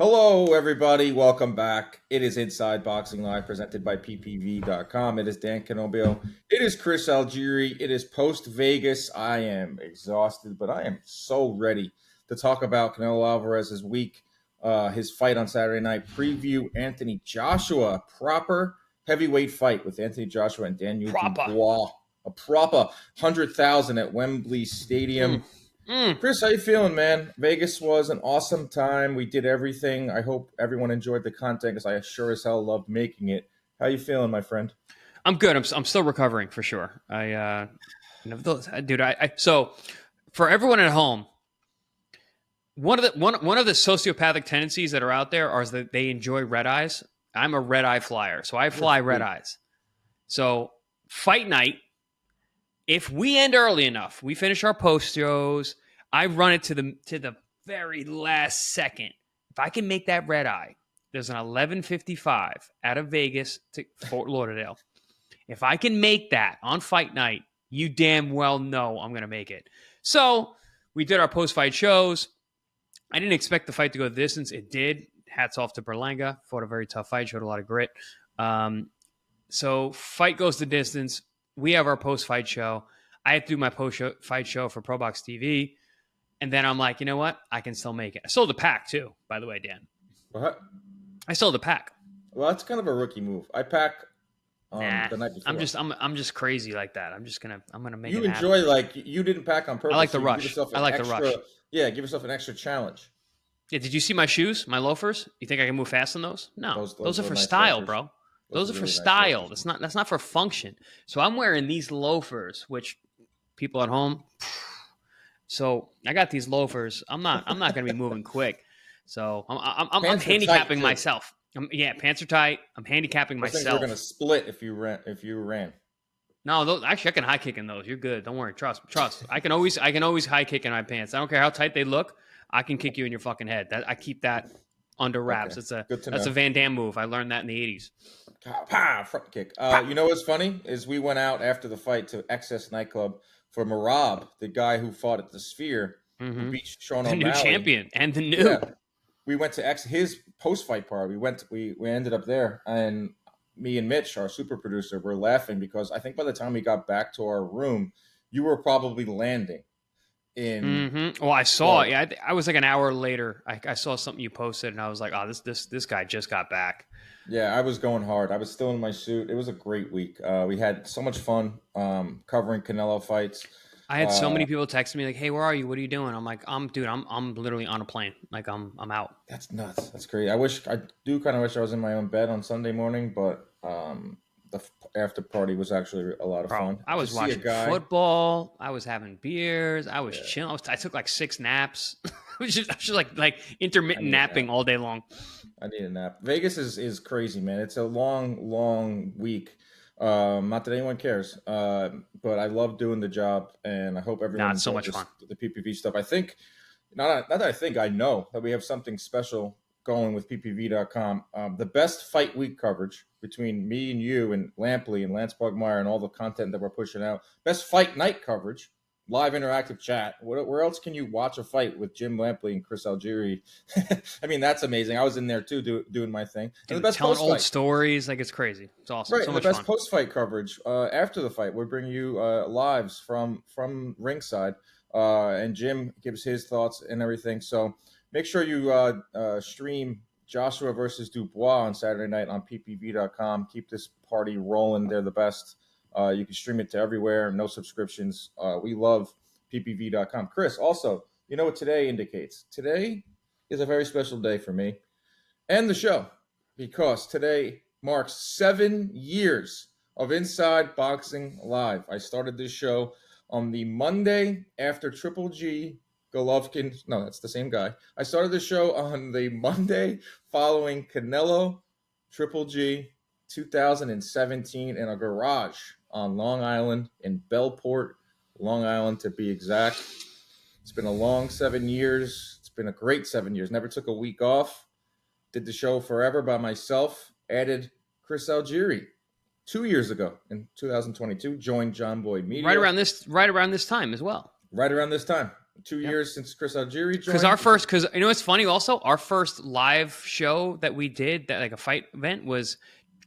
Hello, everybody. Welcome back. It is Inside Boxing Live, presented by PPV.com. It is Dan Canobio. It is Chris Algieri. It is post Vegas. I am exhausted, but I am so ready to talk about Canelo Alvarez's week, his fight on Saturday night. Preview Anthony Joshua, proper heavyweight fight with Anthony Joshua and Daniel Dubois. A proper 100,000 at Wembley Stadium. Chris, how you feeling, man? Vegas was an awesome time. We did everything. I hope everyone enjoyed the content because I sure as hell loved making it. How you feeling, my friend? I'm good. I'm still recovering for sure. So for everyone at home, one of the sociopathic tendencies that are out there are that they enjoy red eyes. I'm a red eye flyer, so I fly red eyes. So fight night. If we end early enough, we finish our post shows. I run it to the very last second. If I can make that red eye, there's an 11:55 out of Vegas to Fort Lauderdale. If I can make that on fight night, you damn well know I'm going to make it. So we did our post-fight shows. I didn't expect the fight to go the distance. It did. Hats off to Berlanga. Fought a very tough fight. Showed a lot of grit. So fight goes the distance. We have our post-fight show. I had to do my post-fight show for ProBox TV. And then I'm like, you know what? I can still make it. I sold a pack, too, by the way, Dan. What? I sold a pack. Well, that's kind of a rookie move. I pack the night before. I'm just crazy like that. I'm gonna make you it happen. You didn't pack on purpose. I like the rush. I like the rush. Yeah, give yourself an extra challenge. Yeah, did you see my shoes, my loafers? You think I can move fast in those? No. Those are for nice style, loafers. bro. Those are for style. That's not for function. So I'm wearing these loafers, which people at home. So I got these loafers. I'm not going to be moving quick. So I'm handicapping myself. Pants are tight. I'm handicapping myself. We're going to split if you ran. No, actually I can high kick in those. You're good. Don't worry. Trust. I can always high kick in my pants. I don't care how tight they look. I can kick you in your fucking head. I keep that under wraps. Okay. That's a Van Damme move. I learned that in the 80s. Front kick. You know what's funny is we went out after the fight to Excess Nightclub for Marab, the guy who fought at the Sphere, who beat Sean O'Malley. The new champion and the new. Yeah. We went to his post-fight party. We ended up there, and me and Mitch, our super producer, were laughing because I think by the time we got back to our room, you were probably landing. Well, I saw it. Yeah, I was like an hour later. I saw something you posted, and I was like, "Oh, this guy just got back." Yeah, I was going hard. I was still in my suit. It was a great week. We had so much fun covering Canelo fights. I had so many people texting me like, "Hey, where are you? What are you doing?" I'm like, I'm literally on a plane. Like I'm out." That's nuts. That's crazy. I do kind of wish I was in my own bed on Sunday morning, but the after party was actually a lot of fun. I was watching football. I was having beers. I was chilling. I took like 6 naps. I was just like intermittent napping all day long. I need a nap. Vegas is crazy, man. It's a long week. Not that anyone cares, but I love doing the job, and I hope everyone so much fun. The PPV stuff. I think, not that I think, I know that we have something special going with PPV.com. The best fight week coverage between me and you and Lampley and Lance Pugmire and all the content that we're pushing out. Best fight night coverage, live interactive chat. Where else can you watch a fight with Jim Lampley and Chris Algieri? I mean, that's amazing. I was in there too, doing my thing. And the best telling old stories, like it's crazy. It's awesome. Right, so and much the best fun. post-fight coverage after the fight. We're bringing you lives from ringside, and Jim gives his thoughts and everything. So make sure you stream Joshua versus Dubois on Saturday night on ppv.com. Keep this party rolling. They're the best. You can stream it to everywhere. No subscriptions. We love ppv.com. Chris, also, you know what today indicates? Today is a very special day for me and the show because today marks 7 years of Inside Boxing Live. I started this show on the Monday after Triple G Golovkin. No, that's the same guy. I started the show on the Monday following Canelo Triple G 2017 in a garage on Long Island in Bellport, Long Island to be exact. It's been a long 7 years. It's been a great 7 years. Never took a week off. Did the show forever by myself. Added Chris Algieri 2 years ago in 2022. Joined John Boyd Media. Right around this time as well. Right around this time. 2 years since Chris Algieri joined. Because you know what's funny also? Our first live show that we did, that like a fight event, was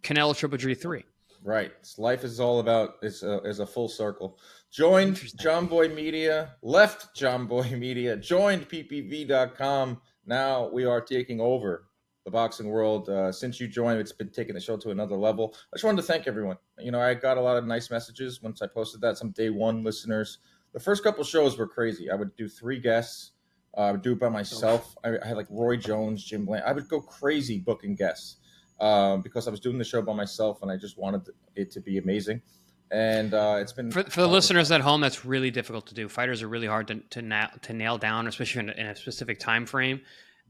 Canelo Triple G 3. Right. Life is all about is a full circle. Joined John Boy Media, left John Boy Media, joined PPV.com. Now we are taking over the boxing world. Since you joined, it's been taking the show to another level. I just wanted to thank everyone. You know, I got a lot of nice messages once I posted that. Some day one listeners. The first couple shows were crazy. I would do 3 guests. I would do it by myself. I had like Roy Jones, Jim Bland. I would go crazy booking guests. Because I was doing the show by myself and I just wanted it to be amazing. And it's been for the listeners at home. That's really difficult to do. Fighters are really hard to nail down, especially in a specific time frame.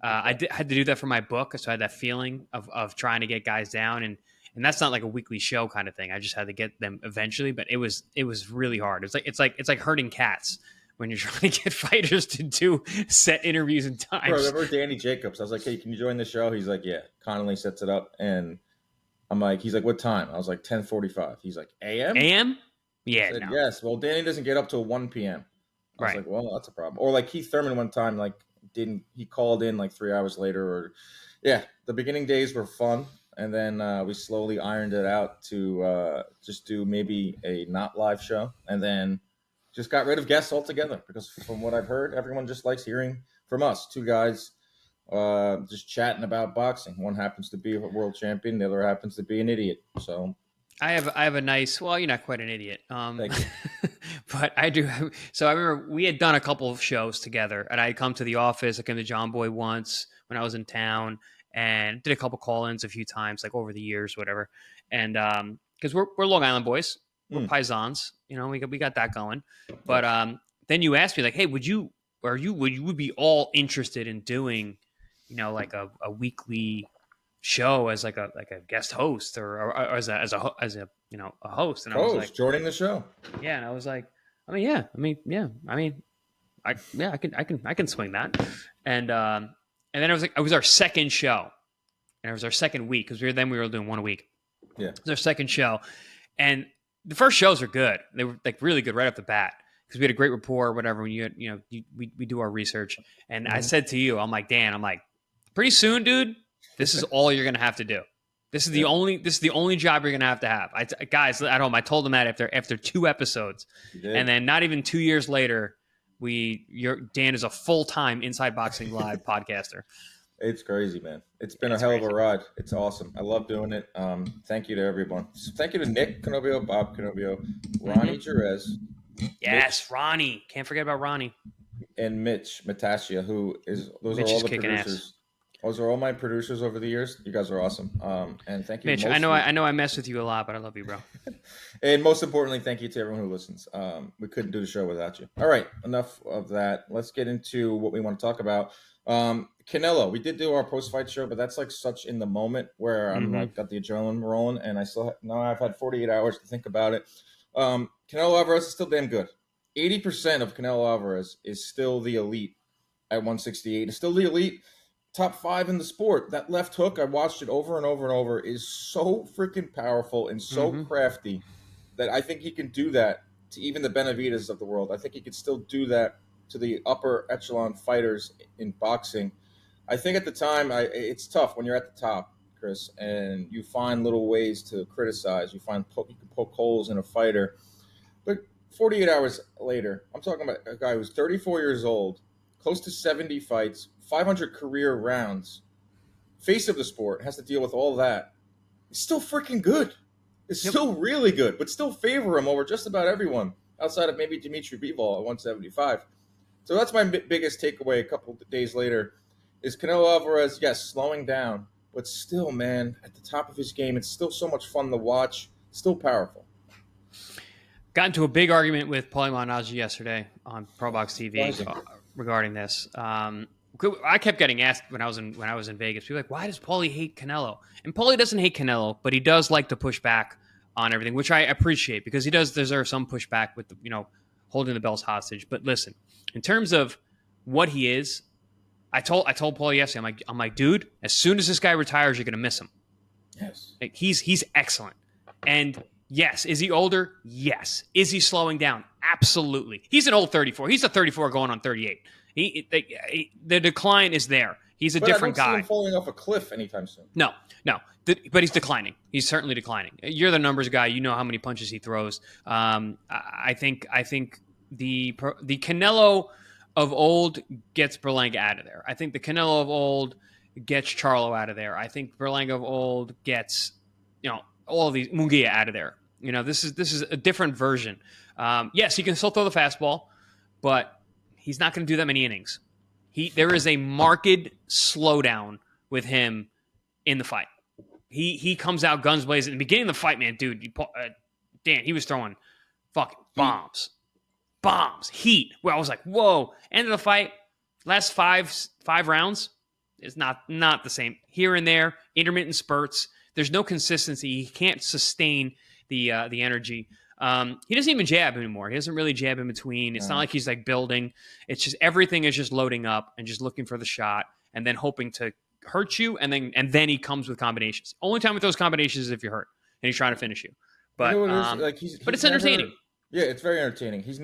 I had to do that for my book, so I had that feeling of trying to get guys down, and that's not like a weekly show kind of thing. I just had to get them eventually, but it was really hard. It's like herding cats when you're trying to get fighters to do set interviews and times. Bro, I remember Danny Jacobs. I was like, hey, can you join the show? He's like, yeah. Connolly sets it up. And I'm like, he's like, what time? I was like, 10:45. He's like, a.m.? A.m.? Yeah, I said, no. yes. Well, Danny doesn't get up till 1 p.m. I was like, well, that's a problem. Or like Keith Thurman one time, like, he called in like 3 hours later. Or yeah, the beginning days were fun. And then we slowly ironed it out to just do maybe a not live show. And then just got rid of guests altogether because from what I've heard, everyone just likes hearing from us. 2 guys just chatting about boxing. One happens to be a world champion. The other happens to be an idiot. So I have a nice, well, you're not quite an idiot. Thank you. But I do. So I remember we had done a couple of shows together and I had come to the office. I came to John Boy once when I was in town and did a couple call-ins a few times, like over the years, whatever. And because we're Long Island boys. We're paisans, you know, we got that going. But then you asked me like, hey, would you be all interested in doing, you know, like a weekly show as like a guest host or as a you know, a host? And I was like, joining the show. Yeah, and I was like, I can swing that. And then it was our second show, and it was our second week because we were doing one a week. Yeah, it was our second show, and the first shows were good. They were like really good right off the bat because we had a great rapport or whatever. When we do our research, and I said to you, I'm like, Dan, pretty soon, dude, this is all you're gonna have to do. This is the only job you're gonna have to have. Guys at home, I told them that after 2 episodes, and then not even 2 years later, Dan is a full-time Inside Boxing Live podcaster. It's crazy, man. It's been a hell of a ride. It's awesome. I love doing it. Thank you to everyone. Thank you to Nick Canobio, Bob Canobio, Ronnie Jerez. Yes, Mitch, Ronnie. Can't forget about Ronnie. And Mitch Matasia, those Mitch are all is the kicking producers. ass. Those are all my producers over the years. You guys are awesome. And thank you, Mitch. I know I mess with you a lot, but I love you, bro. And most importantly, thank you to everyone who listens. We couldn't do the show without you. All right, enough of that. Let's get into what we want to talk about. Canelo. We did do our post-fight show, but that's like such in the moment where I'm like got the adrenaline rolling, and now I've had 48 hours to think about it. Canelo Alvarez is still damn good. 80% of Canelo Alvarez is still the elite at 168. It's still the elite. Top 5 in the sport. That left hook, I watched it over and over and over, is so freaking powerful and so crafty that I think he can do that to even the Benavidez of the world. I think he could still do that to the upper echelon fighters in boxing. I think at the time, it's tough when you're at the top, Chris, and you find little ways to criticize. You can poke holes in a fighter. But 48 hours later, I'm talking about a guy who's 34 years old, close to 70 fights, 500 career rounds, face of the sport, has to deal with all that. It's still freaking good. It's still really good, but still favor him over just about everyone outside of maybe Dimitri Bivol at 175. So that's my biggest takeaway a couple of days later is Canelo Alvarez, yes, slowing down, but still, man, at the top of his game. It's still so much fun to watch, still powerful. Got into a big argument with Paulie Malignaggi yesterday on ProBox TV regarding this. I kept getting asked when I was in Vegas. People were like, why does Paulie hate Canelo? And Paulie doesn't hate Canelo, but he does like to push back on everything, which I appreciate because he does deserve some pushback with holding the belts hostage. But listen, in terms of what he is, I told Paulie yesterday, I'm like, dude, as soon as this guy retires, you're gonna miss him. Yes, Like, he's excellent, and Yes. Is he older? Yes. Is he slowing down? Absolutely. He's an old 34. He's a 34 going on 38. The decline is there. He's a But I different don't see him guy. falling off a cliff anytime soon. No. But he's declining. He's certainly declining. You're the numbers guy. You know how many punches he throws. I think the Canelo of old gets Berlanga out of there. I think the Canelo of old gets Charlo out of there. I think Berlanga of old gets, all of these Munguia out of there. This is a different version. Yes, he can still throw the fastball, but he's not going to do that many innings. There is a marked slowdown with him in the fight. He comes out guns blazing. In the beginning of the fight, man, dude, he was throwing fucking bombs, heat. Where I was like, whoa. End of the fight, last five rounds is not the same. Here and there, intermittent spurts. There's no consistency. He can't sustain the energy. He doesn't even jab anymore. He doesn't really jab in between. It's not like he's like building. It's just everything is just loading up and just looking for the shot and then hoping to hurt you, and then he comes with combinations. Only time with those combinations is if you're hurt and he's trying to finish you. But but it's entertaining. Yeah, it's very entertaining. It was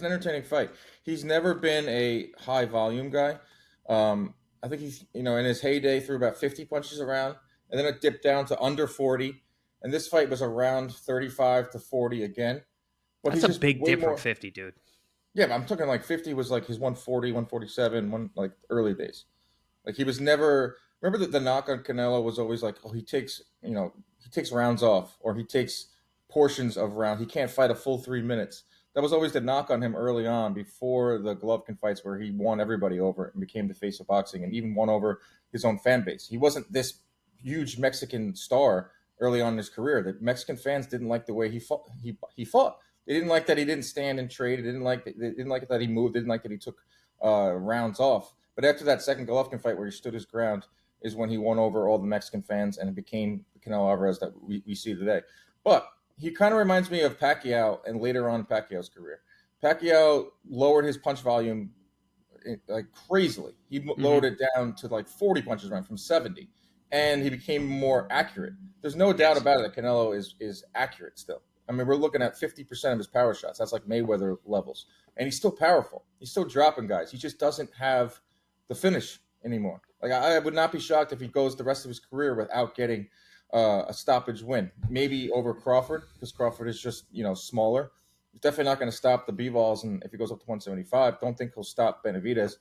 an entertaining fight. He's never been a high volume guy. I think he's in his heyday threw about 50 punches around, and then it dipped down to under 40. And this fight was around 35 to 40 again. But that's a big dip from 50, dude. Yeah, but I'm talking like 50 was like his 140, 147, like early days. Like he was never. Remember that the knock on Canelo was always like, oh, he takes rounds off, or he takes portions of round. He can't fight a full 3 minutes. That was always the knock on him early on, before the Golovkin fights, where he won everybody over and became the face of boxing, and even won over his own fan base. He wasn't this huge Mexican star early on in his career. The Mexican fans didn't like the way he fought. He fought. They didn't like that he didn't stand and trade. They didn't like that he moved. They didn't like that he took rounds off. But after that second Golovkin fight, where he stood his ground, is when he won over all the Mexican fans, and it became the Canelo Alvarez that we see today. But he kind of reminds me of Pacquiao, and later on Pacquiao's career. Pacquiao lowered his punch volume like crazily. He lowered it down to like 40 punches around from 70, and he became more accurate. There's no doubt about it that Canelo is accurate still. I mean, we're looking at 50% of his power shots. That's like Mayweather levels. And he's still powerful. He's still dropping guys. He just doesn't have the finish anymore. Like, I would not be shocked if he goes the rest of his career without getting a stoppage win. Maybe over Crawford, because Crawford is just, smaller. He's definitely not going to stop the B-balls, and if he goes up to 175, don't think he'll stop Benavidez.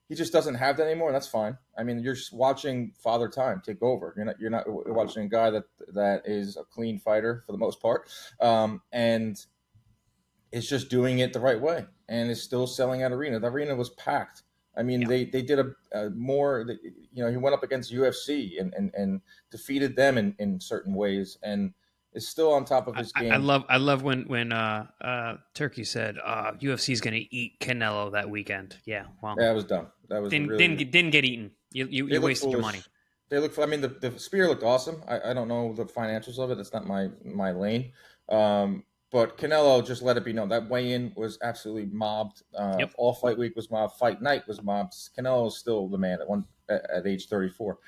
He just doesn't have that anymore, and that's fine. I mean, you're just watching Father Time take over. You're not watching a guy that is a clean fighter for the most part, and is just doing it the right way, and is still selling out arena. The arena was packed. I mean, they did a more. He went up against UFC and defeated them in certain ways, and is still on top of his game. I love when Turkey said UFC is going to eat Canelo that weekend. Yeah, well, that was dumb. That was didn't get eaten. You wasted your money. They look. I mean, the spear looked awesome. I don't know the financials of it. It's not my lane. But Canelo just let it be known that weigh-in was absolutely mobbed. All fight week was mobbed. Fight night was mobbed. Canelo is still the man at age 34.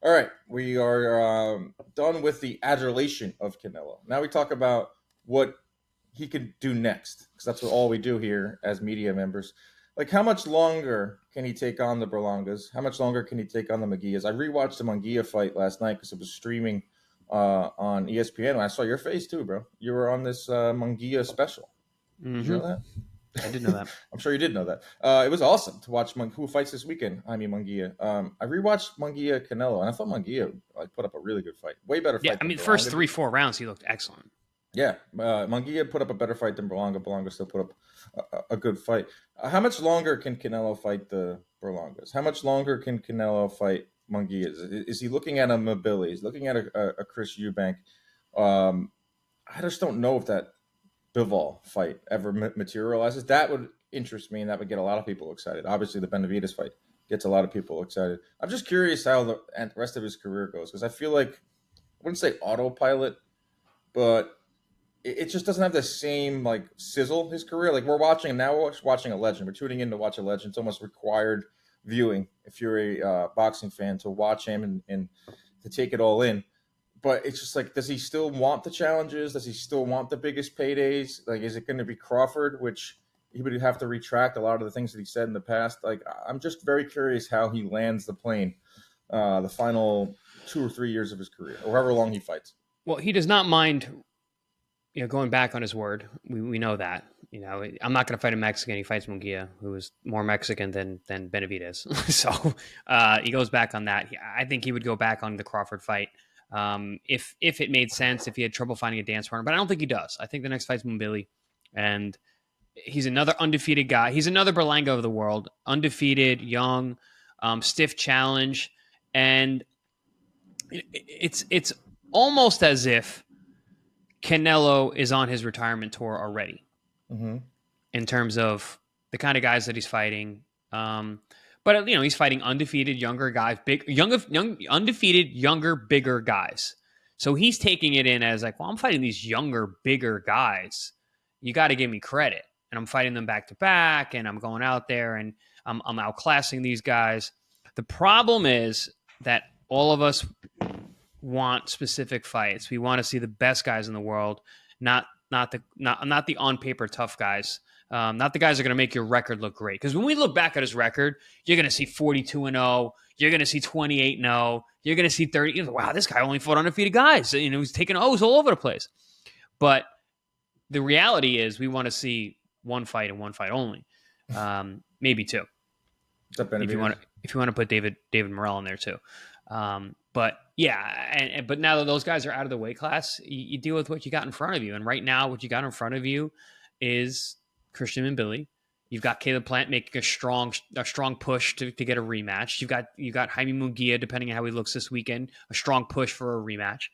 All right, we are done with the adulation of Canelo. Now we talk about what he could do next, because that's all we do here as media members. Like, how much longer can he take on the Berlangas? How much longer can he take on the Munguias? I rewatched the Munguia fight last night because it was streaming on ESPN, and I saw your face too, bro. You were on this Munguia special. Did you know that? I did know that. I'm sure you did know that. It was awesome to watch who fights this weekend. Jaime Munguia. I rewatched Munguia Canelo, and I thought Munguia put up a really good fight. Way better fight. Yeah, I mean, first 3-4 rounds, he looked excellent. Yeah, Munguia put up a better fight than Berlanga. Berlanga still put up a good fight. How much longer can Canelo fight the Berlangas? How much longer can Canelo fight Munguia? Is he looking at a Mobili? He's looking at a Chris Eubank. I just don't know if that Bivol fight ever materializes. That would interest me, and that would get a lot of people excited. Obviously, the Benavidez fight gets a lot of people excited. I'm just curious how the rest of his career goes, because I feel like, I wouldn't say autopilot, but it just doesn't have the same like sizzle. His career, like we're watching now, we're watching a legend. We're tuning in to watch a legend. It's almost required viewing if you're a boxing fan to watch him and to take it all in. but it's just like, does he still want the challenges? Does he still want the biggest paydays? Like, is it going to be Crawford, which he would have to retract a lot of the things that he said in the past? Like, I'm just very curious how he lands the plane the final 2 or 3 years of his career, or however long he fights. Well, he does not mind, going back on his word. We know that. I'm not going to fight a Mexican. He fights Munguia, who is more Mexican than Benavidez. So he goes back on that. I think he would go back on the Crawford fight if it made sense, if he had trouble finding a dance partner. But I don't think he does. I think the next fight's Mbili, and he's another undefeated guy. He's another Berlanga of the world, undefeated, young, stiff challenge, and it's almost as if Canelo is on his retirement tour already, in terms of the kind of guys that he's fighting. But he's fighting undefeated younger guys, undefeated younger, bigger guys. So he's taking it in as like, well, I'm fighting these younger, bigger guys. You got to give me credit, and I'm fighting them back to back, and I'm going out there and I'm outclassing these guys. The problem is that all of us want specific fights. We want to see the best guys in the world, not the on paper tough guys, not the guys that are going to make your record look great. Because when we look back at his record, you're going to see 42-0, you're going to see 28-0, you're going to see 30. Wow, this guy only fought undefeated guys. He's taking O's all over the place. But the reality is, we want to see one fight and one fight only, maybe two. If you want to put David Morrell in there too. But yeah, but now that those guys are out of the weight class, you deal with what you got in front of you. And right now, what you got in front of you is Christian Mbili. You've got Caleb Plant making a strong push to get a rematch. You got Jaime Munguia, depending on how he looks this weekend, a strong push for a rematch.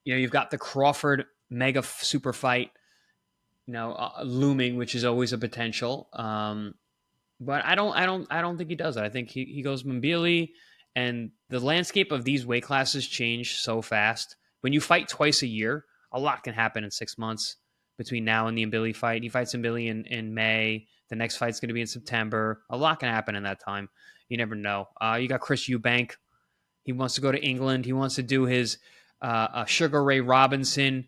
You've got the Crawford mega super fight, looming, which is always a potential. But I don't think he does it. I think he goes Mbili. And the landscape of these weight classes change so fast. When you fight twice a year, a lot can happen in 6 months between now and the Mbili fight. He fights Mbili in May. The next fight's going to be in September. A lot can happen in that time. You never know. You got Chris Eubank. He wants to go to England. He wants to do his Sugar Ray Robinson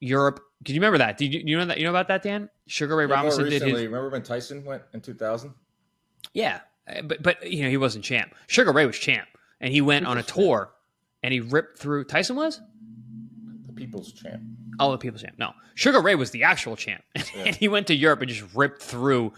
Europe. Did you remember that? Did you know that? You know about that, Dan? Sugar Ray Robinson did his. Remember when Tyson went in 2000? Yeah. But he wasn't champ. Sugar Ray was champ, and he went on a tour, and he ripped through. Tyson was the people's champ. Oh, the people's champ. No, Sugar Ray was the actual champ, and he went to Europe and just ripped through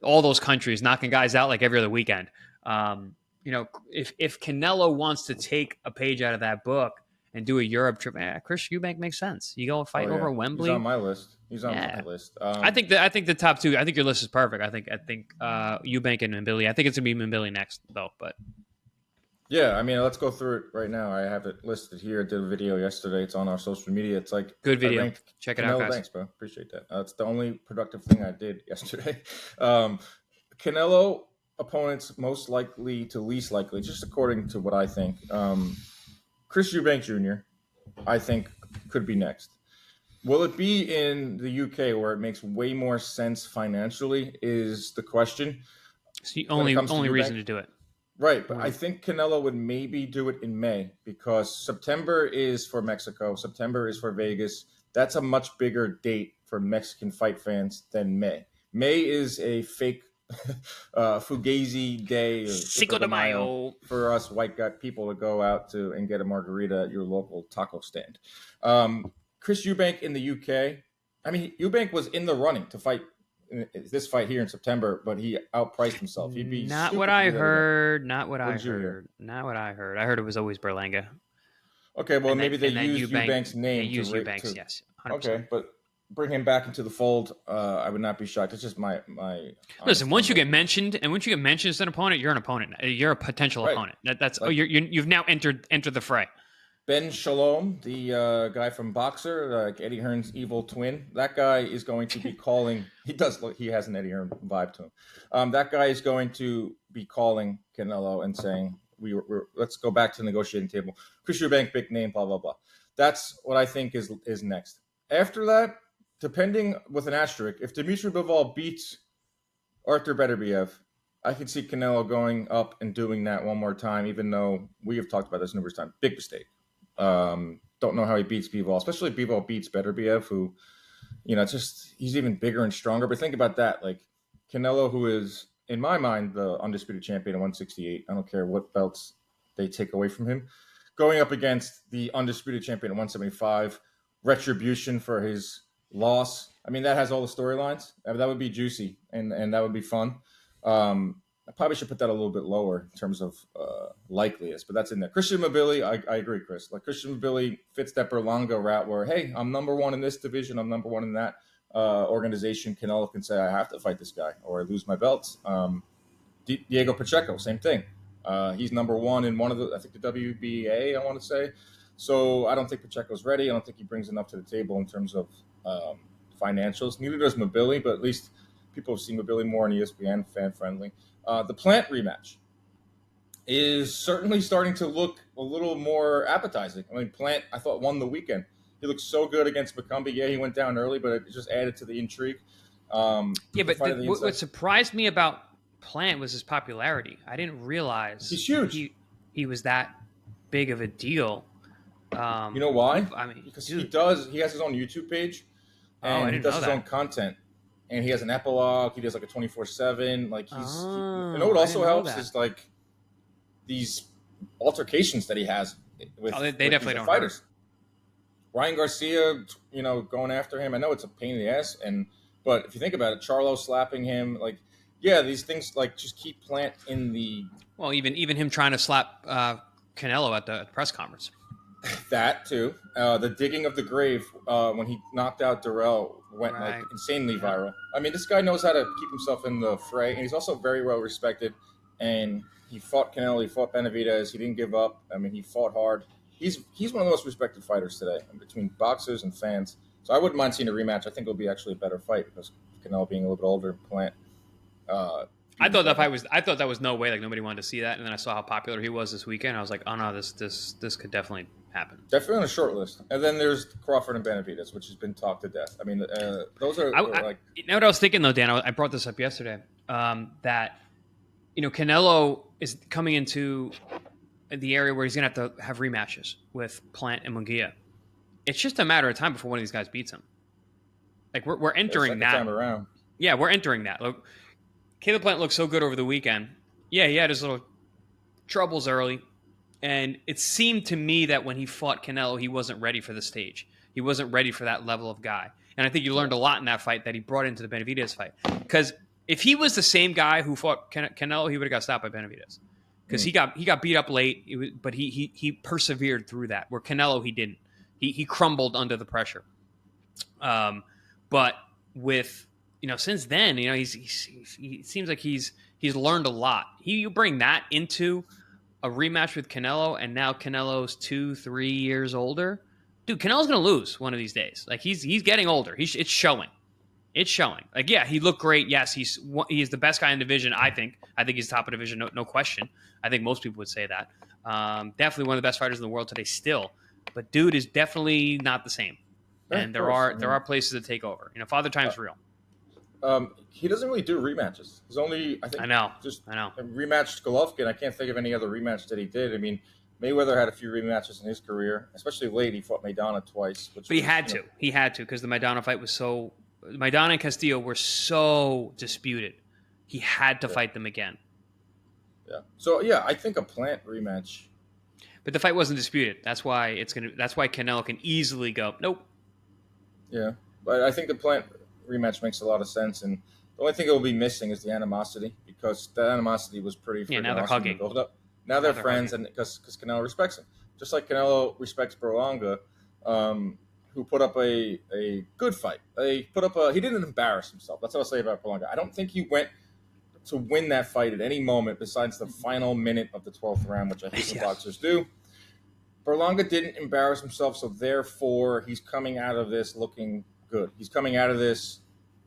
all those countries, knocking guys out like every other weekend. If Canelo wants to take a page out of that book and do a Europe trip, Chris Eubank makes sense. You go and fight over Wembley. He's on my list. My list. I think the top two. I think your list is perfect. I think Eubank and Mbili. I think it's gonna be Mbili next though. But yeah, I mean, let's go through it right now. I have it listed here. I did a video yesterday. It's on our social media. It's like good video. Check it out, guys. Thanks, bro. Appreciate that. It's the only productive thing I did yesterday. Canelo opponents most likely to least likely, just according to what I think. Chris Eubank Jr., I think, could be next. Will it be in the UK where it makes way more sense financially is the question. It's the only reason to do it. Right, but I think Canelo would maybe do it in May because September is for Mexico. September is for Vegas. That's a much bigger date for Mexican fight fans than May. May is a fake Fugazi day, Cinco de Mayo, for us white guy people to go out to and get a margarita at your local taco stand. Chris Eubank in the UK. I mean, Eubank was in the running to fight this fight here in September, but he outpriced himself. He'd be not what I heard. Not what I heard. Not what I heard. I heard it was always Berlanga. Okay, well, maybe they used Eubank's name. They used Eubank's, yes. 100%. Okay, but bring him back into the fold. I would not be shocked. It's just my. Listen, once you get mentioned as an opponent, you're an opponent. You're a potential opponent. That's you've now entered the fray. Ben Shalom, the guy from Boxer, like Eddie Hearn's evil twin, that guy is going to be calling. He has an Eddie Hearn vibe to him. That guy is going to be calling Canelo and saying, let's go back to the negotiating table. Chris Eubank, big name, blah, blah, blah. That's what I think is next. After that, depending with an asterisk, if Dmitry Bivol beats Arthur Beterbiev, I can see Canelo going up and doing that one more time, even though we have talked about this numerous times. Big mistake. Don't know how he beats Bivol, especially if Bivol beats Beterbiev, who, just he's even bigger and stronger. But think about that, like Canelo, who is in my mind the undisputed champion at 168. I don't care what belts they take away from him, going up against the undisputed champion at 175. Retribution for his loss. I mean, that has all the storylines. That would be juicy, and that would be fun. I probably should put that a little bit lower in terms of likeliest, but that's in there. Christian Mobility, I agree, Chris. Like Christian Mobility fits that Berlanga route where, hey, I'm number one in this division, I'm number one in that organization. Canelo can say, I have to fight this guy or I lose my belts. Diego Pacheco, same thing. He's number one in one of the, I think the WBA, I want to say. So I don't think Pacheco's ready. I don't think he brings enough to the table in terms of financials. Neither does Mobility, but at least people have seen Mobility more on ESPN, fan-friendly. The Plant rematch is certainly starting to look a little more appetizing. I mean, Plant, I thought, won the weekend. He looked so good against Macombi. Yeah, he went down early, but it just added to the intrigue. But what surprised me about Plant was his popularity. I didn't realize he's huge. He was that big of a deal. You know why? I mean, because he has his own YouTube page, and he does his own content. And he has an epilogue. He does like a 24/7. Like and what also helps is like these altercations that he has with, they definitely don't fighters. Hurt. Ryan Garcia, going after him. I know it's a pain in the ass, but if you think about it, Charlo slapping him, like, yeah, these things like just keep Plant in the. Well, even him trying to slap Canelo at the press conference. That too. The digging of the grave when he knocked out Durrell went like insanely viral. I mean, this guy knows how to keep himself in the fray, and he's also very well respected. And he fought Canelo, he fought Benavidez, he didn't give up. I mean, he fought hard. He's one of the most respected fighters today between boxers and fans. So I wouldn't mind seeing a rematch. I think it'll be actually a better fight because Canelo being a little bit older, Plant. I thought that was no way. Like nobody wanted to see that, and then I saw how popular he was this weekend. I was like, oh no, this could definitely happen. Definitely on a short list. And then there's Crawford and Benavidez, which has been talked to death. I mean, those are like. You know what I was thinking though, Dan? I brought this up yesterday. That Canelo is coming into the area where he's going to have rematches with Plant and Munguia. It's just a matter of time before one of these guys beats him. Like we're entering that. Time around. Yeah, we're entering that. Look, Caleb Plant looked so good over the weekend. Yeah, he had his little troubles early. And it seemed to me that when he fought Canelo, he wasn't ready for the stage. He wasn't ready for that level of guy. And I think you learned a lot in that fight that he brought into the Benavidez fight. Because if he was the same guy who fought Canelo, he would have got stopped by Benavidez. Because he got beat up late, but he persevered through that. Where Canelo, he didn't. He crumbled under the pressure. But with since then, he seems like he's learned a lot. You bring that into a rematch with Canelo, and now Canelo's 2-3 years older. Dude, Canelo's gonna lose one of these days. Like he's getting older. It's showing. It's showing. Like yeah, he looked great. Yes, he is the best guy in the division. I think he's top of division. No question. I think most people would say that. Definitely one of the best fighters in the world today still. But dude is definitely not the same. And there are places to take over. Father Time's real. He doesn't really do rematches. He's only, I know. Rematched Golovkin. I can't think of any other rematch that he did. I mean, Mayweather had a few rematches in his career, especially late. He fought Maidana twice. But he had to. He had to because the Maidana fight was so. Maidana and Castillo were so disputed. He had to fight them again. Yeah. So yeah, I think a Plant rematch. But the fight wasn't disputed. That's why Canelo can easily go. Nope. Yeah, but I think the Plant rematch makes a lot of sense, and the only thing it will be missing is the animosity because the animosity was pretty. Yeah, now they're hugging. Build up. Now they're friends, hugging. And because Canelo respects him, just like Canelo respects Berlanga, who put up a good fight. He didn't embarrass himself. That's what I'll say about Berlanga. I don't think he went to win that fight at any moment besides the final minute of the 12th round, which I hate when boxers do. Berlanga didn't embarrass himself, so therefore he's coming out of this looking good. He's coming out of this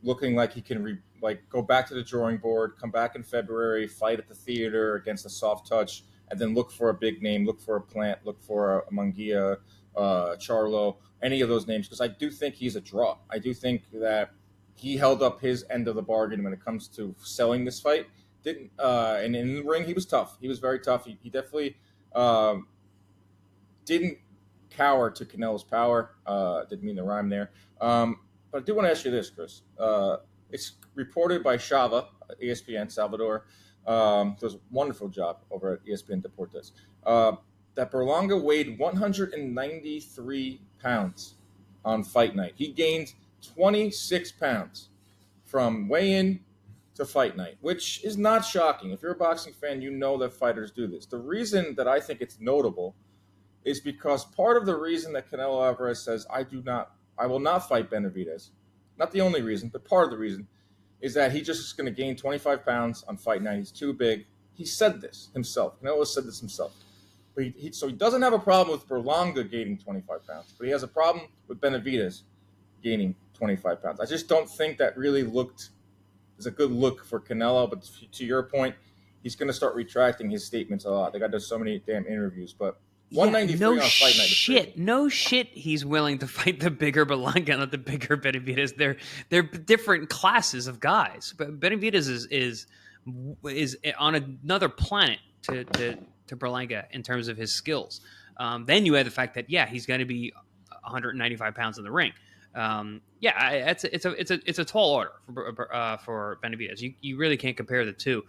looking like he can go back to the drawing board, come back in February, fight at the theater against a soft touch, and then look for a big name, look for a Plant, look for a Munguia, Charlo, any of those names, because I do think he's a draw. I do think that he held up his end of the bargain when it comes to selling this fight. And in the ring, he was tough. He was very tough. He definitely didn't cower to Canelo's power. Didn't mean to rhyme there. But I do want to ask you this, Chris. It's reported by Shava, ESPN, Salvador. Does a wonderful job over at ESPN Deportes. That Berlanga weighed 193 pounds on fight night. He gained 26 pounds from weigh-in to fight night, which is not shocking. If you're a boxing fan, you know that fighters do this. The reason that I think it's notable is because part of the reason that Canelo Alvarez says, I will not fight Benavidez, not the only reason, but part of the reason, is that he just is going to gain 25 pounds on fight night. He's too big. He said this himself. Canelo said this himself. But so he doesn't have a problem with Berlanga gaining 25 pounds, but he has a problem with Benavidez gaining 25 pounds. I just don't think that really is a good look for Canelo. But to your point, he's going to start retracting his statements a lot. They got to do so many damn interviews, but 193 on fight night. No shit. He's willing to fight the bigger Berlanga, not the bigger Benavidez. They're different classes of guys. But Benavidez is on another planet to Berlanga in terms of his skills. Then you add the fact that he's going to be 195 pounds in the ring. It's a tall order for Benavidez. You really can't compare the two.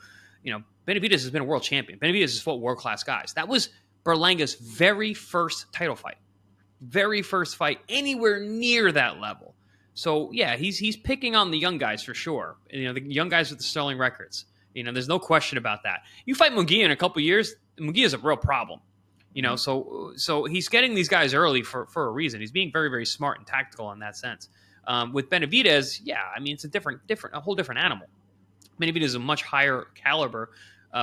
Benavidez has been a world champion. Benavidez has fought world class guys. That was Berlanga's very first title fight, anywhere near that level. So he's picking on the young guys for sure. The young guys with the sterling records. There's no question about that. You fight Munguia in a couple years, Munguia is a real problem. So he's getting these guys early for a reason. He's being very, very smart and tactical in that sense. With Benavidez, it's a whole different animal. Benavidez is a much higher caliber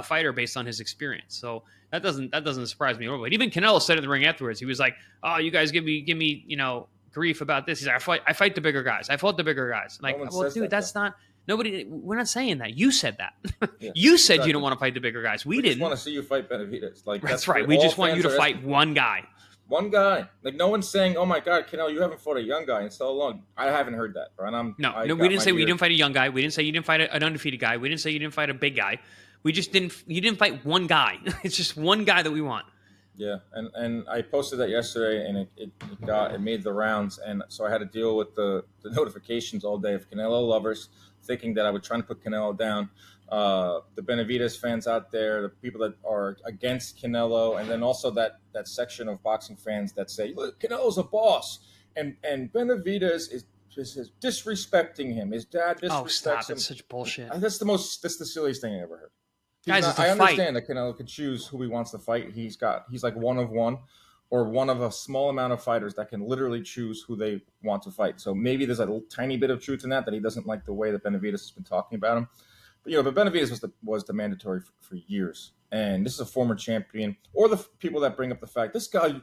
fighter based on his experience. So that doesn't surprise me. But even Canelo said in the ring afterwards, he was like, "Oh, you guys give me grief about this." He's like, "I fight the bigger guys. I fought the bigger guys." I'm like, well, dude, that's not. Nobody. We're not saying that. You said that. You said exactly. You don't want to fight the bigger guys. We didn't. Just want to see you fight Benavidez. That's right. We just want you to fight one guy. One guy. Like no one's saying, "Oh my God, Canelo, you haven't fought a young guy in so long." I haven't heard that. Right? We didn't say we didn't fight a young guy. We didn't say you didn't fight an undefeated guy. We didn't say you didn't fight a big guy. We just didn't. You didn't fight one guy. It's just one guy that we want. Yeah, and I posted that yesterday, and it made the rounds, and so I had to deal with the notifications all day of Canelo lovers thinking that I would try to put Canelo down. The Benavidez fans out there, the people that are against Canelo, and then also that section of boxing fans that say, "Look, Canelo's a boss," and Benavidez is disrespecting him. His dad disrespects him. Oh, stop! It's such bullshit. That's the silliest thing I ever heard. I understand that Canelo can choose who he wants to fight. He's like one of one, or one of a small amount of fighters that can literally choose who they want to fight. So maybe there's a tiny bit of truth in that he doesn't like the way that Benavidez has been talking about him. But Benavidez was the mandatory for years, and this is a former champion. Or the people that bring up the fact this guy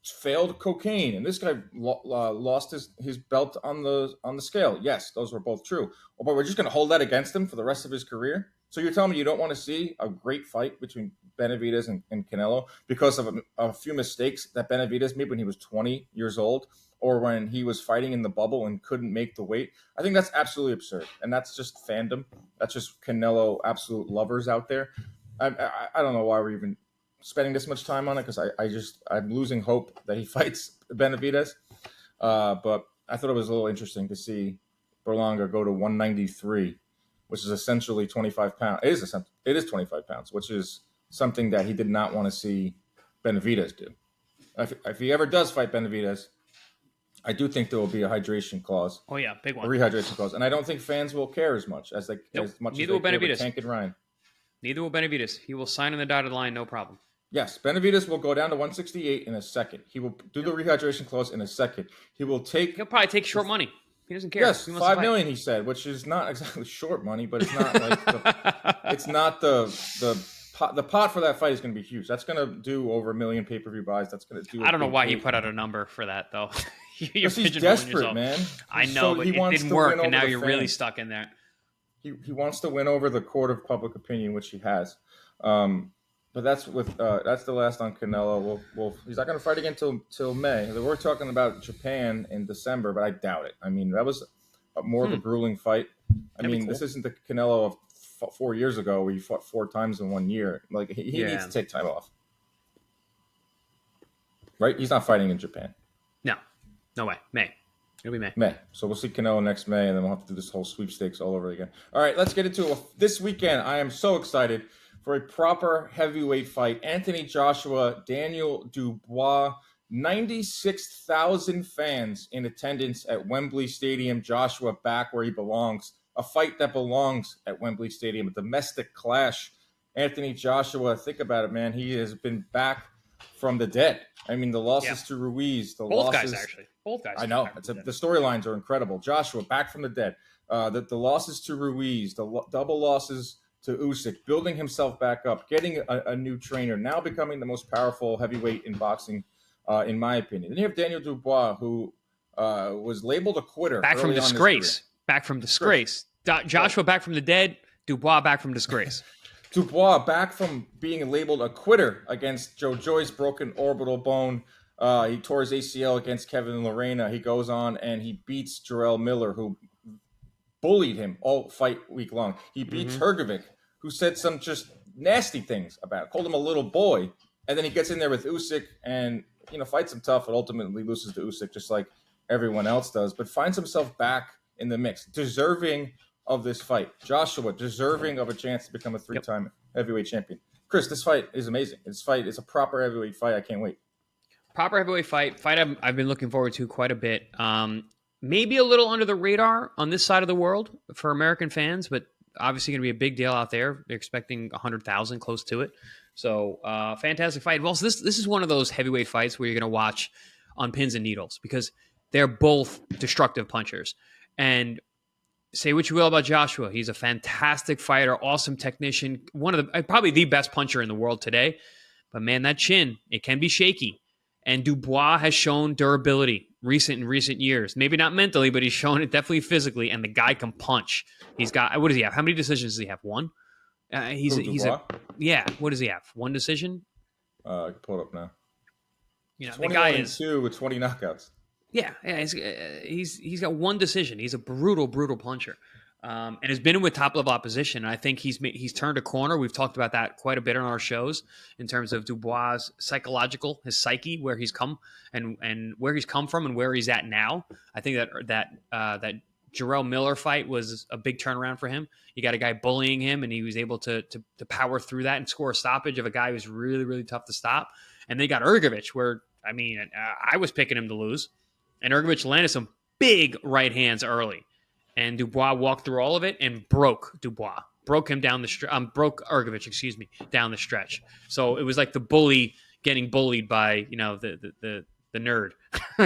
failed cocaine and this guy lost his belt on the scale. Yes, those were both true. But we're just going to hold that against him for the rest of his career. So you're telling me you don't want to see a great fight between Benavidez and Canelo because of a few mistakes that Benavidez made when he was 20 years old, or when he was fighting in the bubble and couldn't make the weight? I think that's absolutely absurd, and that's just fandom. That's just Canelo absolute lovers out there. I don't know why we're even spending this much time on it, because I'm losing hope that he fights Benavidez. But I thought it was a little interesting to see Berlanga go to 193. Which is essentially 25 pounds. It is 25 pounds, which is something that he did not want to see Benavidez do. If he ever does fight Benavidez, I do think there will be a hydration clause. Oh yeah, big one. A rehydration clause, and I don't think fans will care as much as Neither will Benavidez. Tank and Ryan. Neither will Benavidez. He will sign on the dotted line, no problem. Yes, Benavidez will go down to 168 in a second. He will do the rehydration clause in a second. He'll probably take short money. He doesn't care. Yes, $5 million, he said, which is not exactly short money, but it's not like the pot for that fight is going to be huge. That's going to do over 1 million pay-per-view buys. That's going to do. I don't know why he put out a number for that though. Because he's desperate, man. I know, but it didn't work, and now you're really stuck in there. He wants to win over the court of public opinion, which he has. But that's the last on Canelo. He's not going to fight again till May. We're talking about Japan in December, but I doubt it. I mean, that was more of a grueling fight. This isn't the Canelo of 4 years ago where he fought 4 times in 1 year. Like he needs to take time off. right? He's not fighting in Japan. No, no way. May. It'll be May. May. So we'll see Canelo next May, and then we'll have to do this whole sweepstakes all over again. All right, let's get into this weekend. I am so excited for a proper heavyweight fight. Anthony Joshua, Daniel Dubois, 96,000 fans in attendance at Wembley Stadium. Joshua back where he belongs. A fight that belongs at Wembley Stadium, a domestic clash. Anthony Joshua, think about it, man. He has been back from the dead. I mean, the losses to Ruiz, both guys actually. Both guys. I know. The storylines are incredible. Joshua back from the dead. The losses to Ruiz, the double losses to Usyk, building himself back up, getting a new trainer, now becoming the most powerful heavyweight in boxing, in my opinion. Then you have Daniel Dubois, who was labeled a quitter. Back from disgrace. Back from disgrace. Joshua back from the dead. Dubois back from disgrace. Dubois back from being labeled a quitter against Joe Joyce, broken orbital bone. He tore his ACL against Kevin Lorena. He goes on and he beats Jarrell Miller, who bullied him all fight week long. He beats Hrgovic, who said some just nasty things about it, called him a little boy. And then he gets in there with Usyk and, fights him tough and ultimately loses to Usyk just like everyone else does, but finds himself back in the mix, deserving of this fight. Joshua, deserving of a chance to become a three-time heavyweight champion. Chris, this fight is amazing. This fight is a proper heavyweight fight. I can't wait. Proper heavyweight fight I've been looking forward to quite a bit. Maybe a little under the radar on this side of the world for American fans, but obviously going to be a big deal out there. They're expecting 100,000, close to it. So fantastic fight. Well, so this is one of those heavyweight fights where you're going to watch on pins and needles because they're both destructive punchers. And say what you will about Joshua. He's a fantastic fighter, awesome technician, one of the probably the best puncher in the world today. But man, that chin, it can be shaky. And Dubois has shown durability in recent years. Maybe not mentally, but he's shown it definitely physically. And the guy can punch. He's got, what does he have? How many decisions does he have? One? What does he have? One decision? I can pull it up now. The guy is 2 with 20 knockouts. Yeah, he's got one decision. He's a brutal puncher, and has been in with top level opposition. And I think he's turned a corner. We've talked about that quite a bit on our shows in terms of Dubois' his psyche, where he's come and where he's come from and where he's at now. I think that Jarrell Miller fight was a big turnaround for him. You got a guy bullying him, and he was able to power through that and score a stoppage of a guy who's really, really tough to stop. And they got Hrgovic, where I was picking him to lose. And Hrgovic landed some big right hands early. And Dubois walked through all of it and broke Dubois. Broke him down the stretch. Broke Hrgovic, down the stretch. So it was like the bully getting bullied by, the nerd,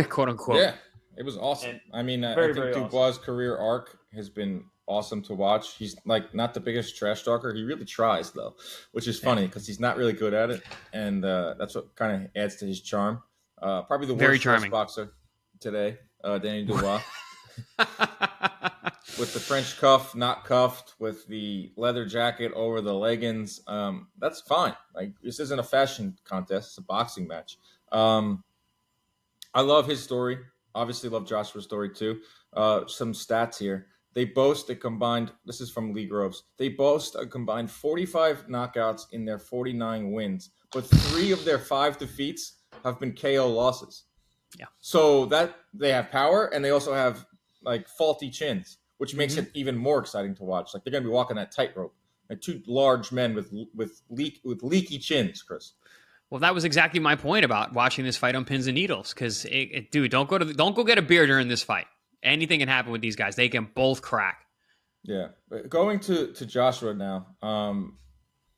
quote unquote. Yeah, it was awesome. And I think Dubois' career arc has been awesome to watch. He's not the biggest trash talker. He really tries though, which is funny because he's not really good at it. And that's what kind of adds to his charm. Probably the worst boxer today, Daniel Dubois. With the French cuff, not cuffed, with the leather jacket over the leggings. That's fine. This isn't a fashion contest. It's a boxing match. I love his story. Obviously love Joshua's story too. Some stats here. They boast a combined, this is from Lee Groves, they boast a combined 45 knockouts in their 49 wins, but 3 of their 5 defeats have been KO losses. Yeah. So that they have power, and they also have faulty chins, which makes it even more exciting to watch. They're going to be walking that tightrope. Two large men with leaky chins, Chris. Well, that was exactly my point about watching this fight on pins and needles. Because, dude, don't go get a beer during this fight. Anything can happen with these guys. They can both crack. Yeah. Going to Joshua now.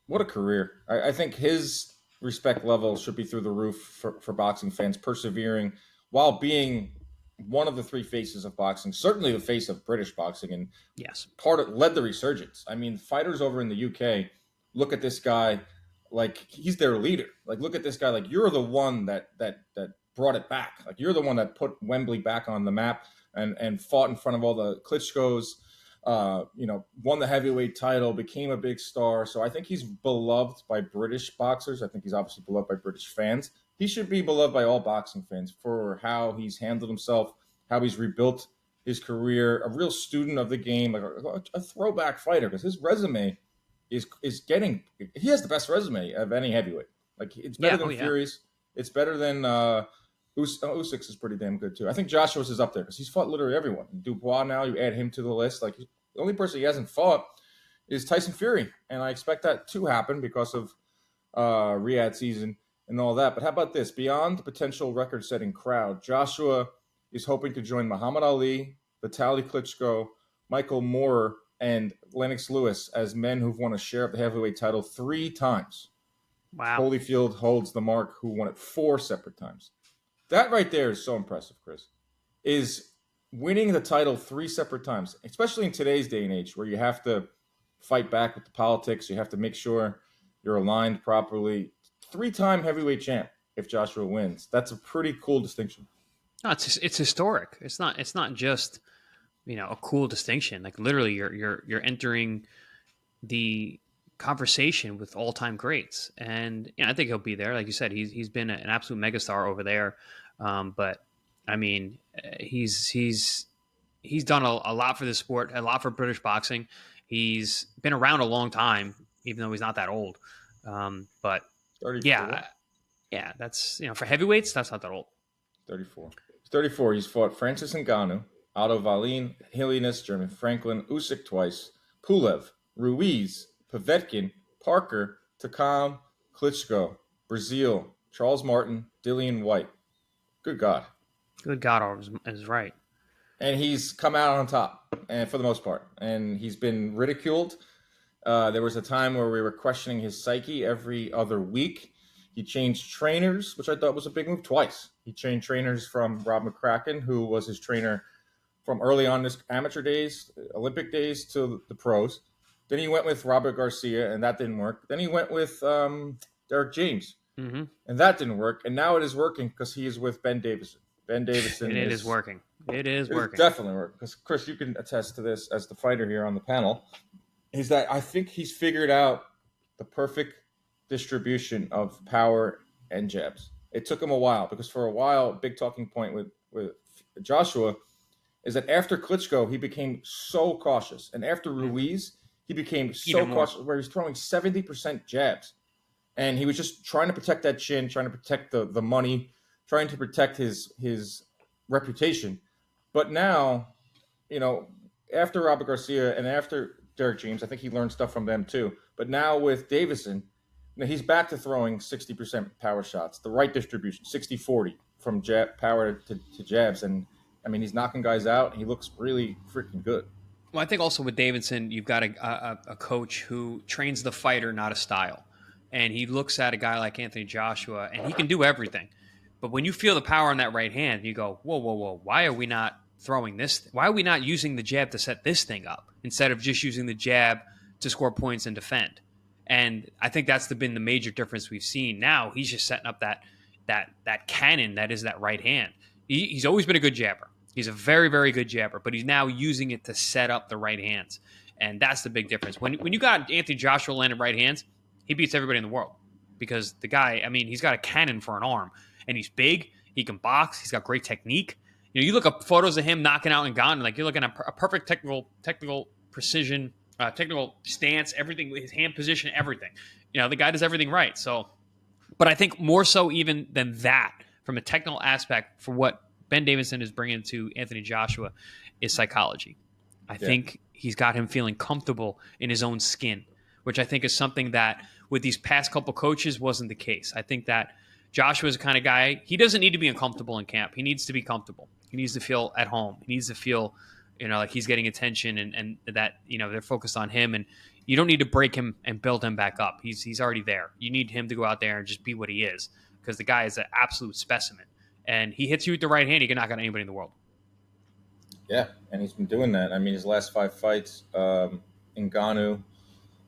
What a career. I think his respect level should be through the roof for boxing fans, persevering while being one of the 3 faces of boxing, certainly the face of British boxing, and yes, led the resurgence. Fighters over in the UK look at this guy like he's their leader. Look at this guy like you're the one that brought it back. You're the one that put Wembley back on the map and fought in front of all the Klitschko's. Won the heavyweight title, became a big star. So I think he's beloved by British boxers. I think he's obviously beloved by British fans. He should be beloved by all boxing fans for how he's handled himself, how he's rebuilt his career, a real student of the game, a throwback fighter, because his resume is getting, he has the best resume of any heavyweight. It's better than Fury's. It's better than Usyk's is pretty damn good too. I think Joshua's is up there because he's fought literally everyone. Dubois now, you add him to the list. Like the only person he hasn't fought is Tyson Fury, and I expect that to happen because of Riyadh season and all that. But how about this? Beyond the potential record-setting crowd, Joshua is hoping to join Muhammad Ali, Vitaly Klitschko, Michael Moorer, and Lennox Lewis as men who've won a share of the heavyweight title 3 times. Wow. Holyfield holds the mark, who won it 4 separate times. That right there is so impressive, Chris. Is winning the title 3 separate times, especially in today's day and age where you have to fight back with the politics. You have to make sure you're aligned properly. 3-time heavyweight champ if Joshua wins. That's a pretty cool distinction. No, it's historic. It's not just, a cool distinction. Like literally you're entering the conversation with all-time greats. And I think he'll be there. Like you said, he's been an absolute megastar over there. But I mean, he's done a lot for this sport, a lot for British boxing. He's been around a long time, even though he's not that old. But 34. yeah, that's, for heavyweights, that's not that old. 34. He's 34. He's fought Francis Ngannou, Otto Wallin, Hillenas, Jeremy Franklin, Usyk twice, Pulev, Ruiz, Povetkin, Parker, Takam, Klitschko, Brazil, Charles Martin, Dillian White. Good God. Good God is right. And he's come out on top, and for the most part. And he's been ridiculed. There was a time where we were questioning his psyche every other week. He changed trainers, which I thought was a big move, twice. He changed trainers from Rob McCracken, who was his trainer from early on his amateur days, Olympic days, to the pros. Then he went with Robert Garcia, and that didn't work. Then he went with Derek James, and that didn't work. And now it is working because he is with Ben Davison. Ben Davison it is working. It is working. Definitely working. Because, Chris, you can attest to this as the fighter here on the panel, is that I think he's figured out the perfect distribution of power and jabs. It took him a while because for a while, big talking point with Joshua is that after Klitschko, he became so cautious. And after Ruiz, he became so cautious where he's throwing 70% jabs. And he was just trying to protect that chin, trying to protect the money, trying to protect his reputation. But now, after Robert Garcia and after Derek James, I think he learned stuff from them too. But now with Davison, he's back to throwing 60% power shots, the right distribution, 60-40 from power to jabs. And, I mean, he's knocking guys out. And he looks really freaking good. Well, I think also with Davidson, you've got a coach who trains the fighter, not a style. And he looks at a guy like Anthony Joshua, and he can do everything. But when you feel the power in that right hand, you go, whoa, why are we not throwing this? Why are we not using the jab to set this thing up instead of just using the jab to score points and defend? And I think that's been the major difference we've seen. Now he's just setting up that cannon that is that right hand. He's always been a good jabber. He's a very, very good jabber, but he's now using it to set up the right hands. And that's the big difference. When you got Anthony Joshua landing right hands, he beats everybody in the world because the guy, I mean, he's got a cannon for an arm and he's big. He can box. He's got great technique. You look up photos of him knocking out Ngannou, like you're looking at a perfect technical precision, technical stance, everything, his hand position, everything. The guy does everything right. So, but I think more so even than that, from a technical aspect, for what Ben Davison is bringing to Anthony Joshua is psychology. I think he's got him feeling comfortable in his own skin, which I think is something that with these past couple coaches wasn't the case. I think that Joshua is the kind of guy, he doesn't need to be uncomfortable in camp. He needs to be comfortable. He needs to feel at home. He needs to feel, like he's getting attention and that, they're focused on him. And you don't need to break him and build him back up. He's already there. You need him to go out there and just be what he is because the guy is an absolute specimen. And he hits you with the right hand, he can knock out anybody in the world. Yeah, and he's been doing that. I mean, his last 5 fights, Ngannou,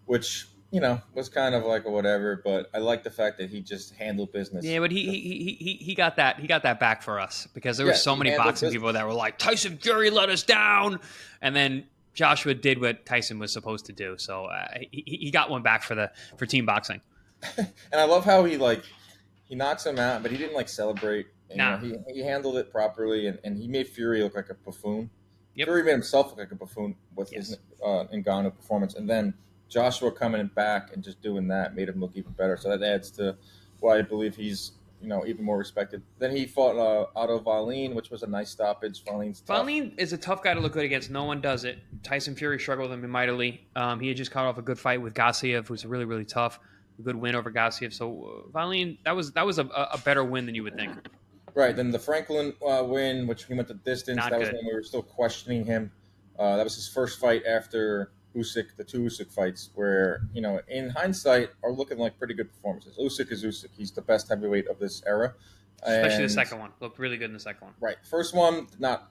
which, was kind of like a whatever, but I like the fact that he just handled business. Yeah, but he got that back for us because there were so many boxing people that were like, Tyson Fury let us down. And then Joshua did what Tyson was supposed to do. So he got one back for team boxing. And I love how he knocks him out, but he didn't celebrate. No. He handled it properly, and he made Fury look like a buffoon. Yep. Fury made himself look like a buffoon with his Ngannou performance, and then Joshua coming back and just doing that made him look even better. So that adds to why I believe he's even more respected. Then he fought Otto Wallin, which was a nice stoppage. Wallin's tough. Wallin is a tough guy to look good against. No one does it. Tyson Fury struggled with him mightily. He had just caught off a good fight with Gassiev, who's really, really tough. A good win over Gassiev. So Wallin, that was a better win than you would think. Right. Then the Franklin win, which he went the distance. Not That was good. when we were still questioning him. That was his first fight after Usyk, the two Usyk fights, where in hindsight are looking like pretty good performances. Usyk is Usyk; he's the best heavyweight of this era, Especially the and second one. Looked really good in the second one. right. First one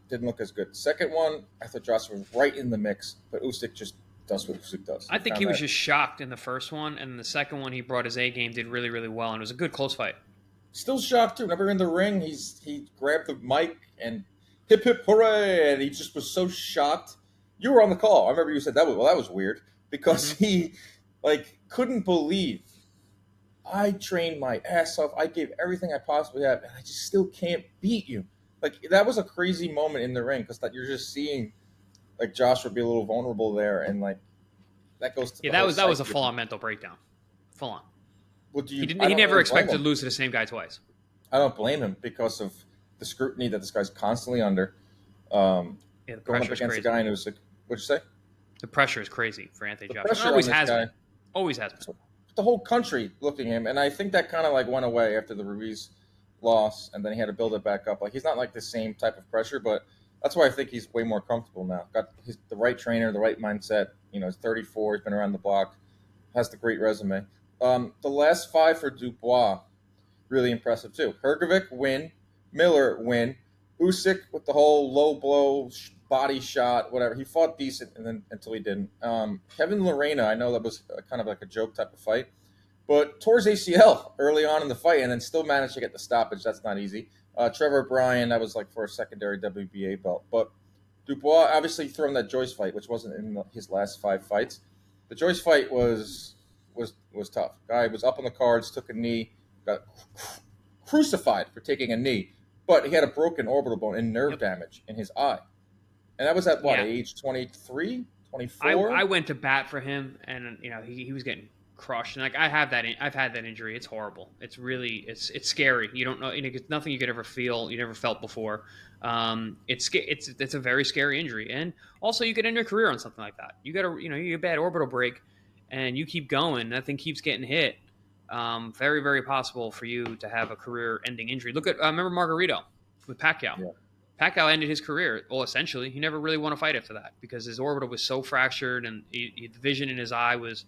didn't look as good. Second one, I thought Joshua was right in the mix, but Usyk just does what Usyk does. I think he was just shocked in the first one, and the second one he brought his A game, did really, really well, and it was a good close fight. Still shocked too. Never in the ring. He grabbed the mic and hip hip hooray, and he just was so shocked. You were on the call. I remember you said that was weird because he couldn't believe I trained my ass off. I gave everything I possibly have, and I just still can't beat you. Like that was a crazy moment in the ring because that you're just seeing Joshua be a little vulnerable there, and that goes to that was a full on mental breakdown, full on. Well, He never expected to lose to the same guy twice. I don't blame him because of the scrutiny that this guy's constantly under. The Going up pressure is against a crazy. guy who's like, what'd you say? The pressure is crazy for Anthony Joshua. pressure Always on this has guy- been. Always has been. The whole country looking at him, and I think that kind of went away after the Ruiz loss, and then he had to build it back up. He's not the same type of pressure, but that's why I think he's way more comfortable now. Got the right trainer, the right mindset. He's 34. He's been around the block. Has the great resume. The last five for Dubois, really impressive too. Hrgovic win, Miller win, Usyk with the whole low blow body shot, whatever. He fought decent, and then until he didn't. Kevin Lorena, I know that was kind of like a joke type of fight, but tore his ACL early on in the fight, and then still managed to get the stoppage. That's not easy. Trevor Bryan, that was for a secondary WBA belt, but Dubois obviously threw him that Joyce fight, which wasn't in his last five fights. The Joyce fight was tough. Guy was up on the cards, took a knee, got crucified for taking a knee, but he had a broken orbital bone and nerve damage in his eye. And that was at age 23, 24? I went to bat for him, and he was getting crushed. And I've had that injury. It's horrible. It's really it's scary. You don't know. It's nothing you could ever feel. You never felt before. It's a very scary injury, and also you could end your career on something like that. You got you get a bad orbital break, and you keep going. That thing keeps getting hit. Very, very possible for you to have a career-ending injury. Look at remember Margarito with Pacquiao. Yeah. Pacquiao ended his career. Well, essentially, he never really won a fight after that because his orbital was so fractured, and the vision in his eye was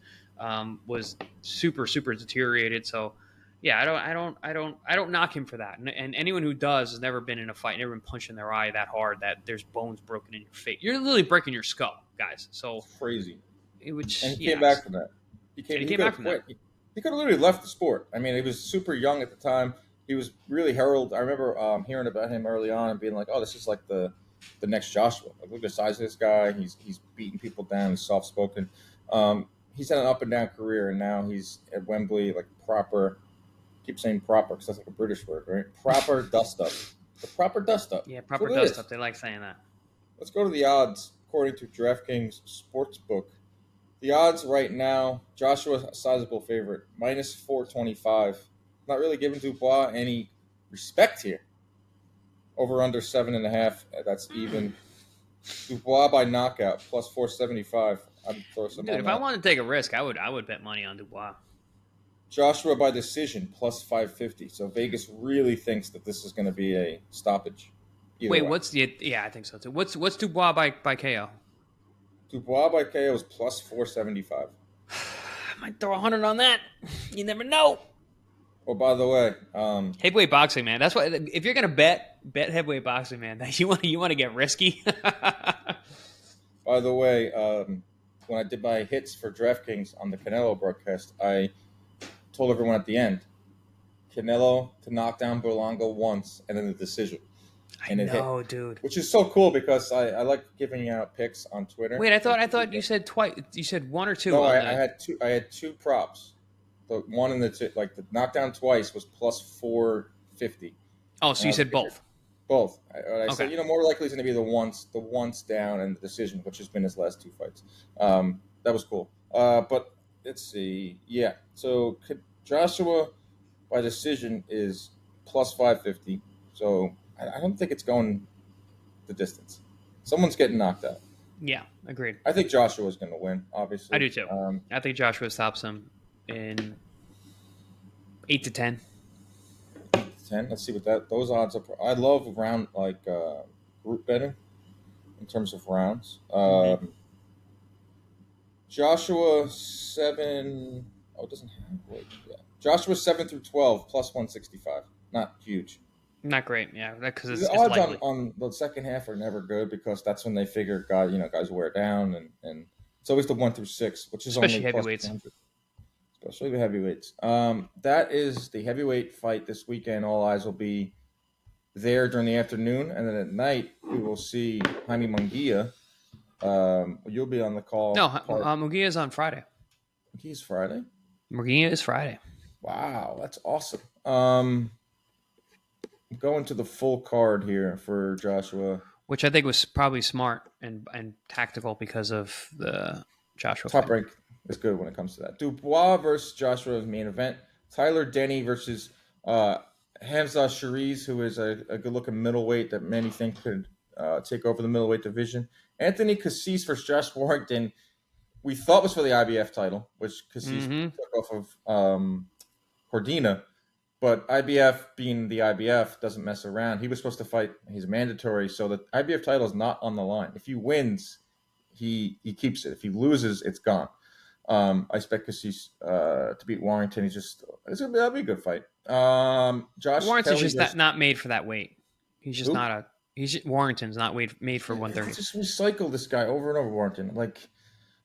super, super deteriorated. So, yeah, I don't knock him for that. And anyone who does has never been in a fight, never been punched in their eye that hard that there's bones broken in your face. You're literally breaking your skull, guys. So crazy. And he came back from that. He came back from that. He could have literally left the sport. I mean, he was super young at the time. He was really heralded. I remember hearing about him early on and being like, "Oh, this is like the next Joshua. Look at the size of this guy. He's beating people down. He's soft spoken. He's had an up and down career, and now he's at Wembley, proper. Keep saying proper because that's like a British word, right? Proper dust up. The proper dust up. Yeah, proper dust up. They like saying that. Let's go to the odds according to DraftKings Sportsbook. The odds right now: Joshua, a sizable favorite, minus 425. Not really giving Dubois any respect here. Over under 7.5. That's even. Dubois by knockout plus 475. I'd throw some. Dude, if I wanted to take a risk, I would bet money on Dubois. Joshua by decision plus 550. So Vegas really thinks that this is going to be a stoppage. Wait, what's the? Yeah, I think so too. What's Dubois by KO? Dubois by KO is plus 475. I might throw 100 on that. You never know. Oh, by the way, heavyweight boxing, man. That's why if you're gonna bet heavyweight boxing, man. You want to get risky. By the way, when I did my hits for DraftKings on the Canelo broadcast, I told everyone at the end, Canelo to knock down Berlanga once and then the decision. And I know, dude. Which is so cool because I like giving out picks on Twitter. Wait, I thought you said twice. You said one or two. No, I had two. I had two props. The one and the two, the knockdown twice was plus 450. Oh, so you said both. Both. I said, more likely it's going to be the once down and the decision, which has been his last two fights. That was cool. But let's see. Yeah. So Joshua by decision is plus 550. So I don't think it's going the distance. Someone's getting knocked out. Yeah, agreed. I think Joshua's going to win, obviously. I do too. I think Joshua stops him in 8 to 10. 10. Let's see what those odds are. I love round group betting in terms of rounds. Joshua 7. Oh, it doesn't have. Wait, yeah. Joshua 7 through 12 plus 165. Not huge. Not great, yeah, because The it's odds likely. on the second half are never good because that's when they figure guys wear down and it's always the 1 through 6, which is Especially only heavyweights. plus 100. Especially the heavyweights. That is the heavyweight fight this weekend. All eyes will be there during the afternoon, and then at night we will see Jaime Munguia. You'll be on the call. No, Munguia is on Friday. Munguia's Friday. Munguia is Friday. Wow, that's awesome. Going to the full card here for Joshua, which I think was probably smart and tactical because of the Joshua top fight. rank is good when it comes to that. Dubois versus Joshua's main event. Tyler Denny versus Hamza Shariz, who is a good-looking middleweight that many think could take over the middleweight division. Anthony Cassis versus Josh Warrington, we thought was for the IBF title, which Cassis took off of Cordina. But IBF, being the IBF, doesn't mess around. He was supposed to fight. He's mandatory, so the IBF title is not on the line. If he wins, he keeps it. If he loses, it's gone. I expect Cassis to beat Warrington. That'll be a good fight. Josh Warrington's Kelly just not made for that weight. He's just Who? not a. Warrington's not made for 130. Just recycle this guy over and over, Warrington.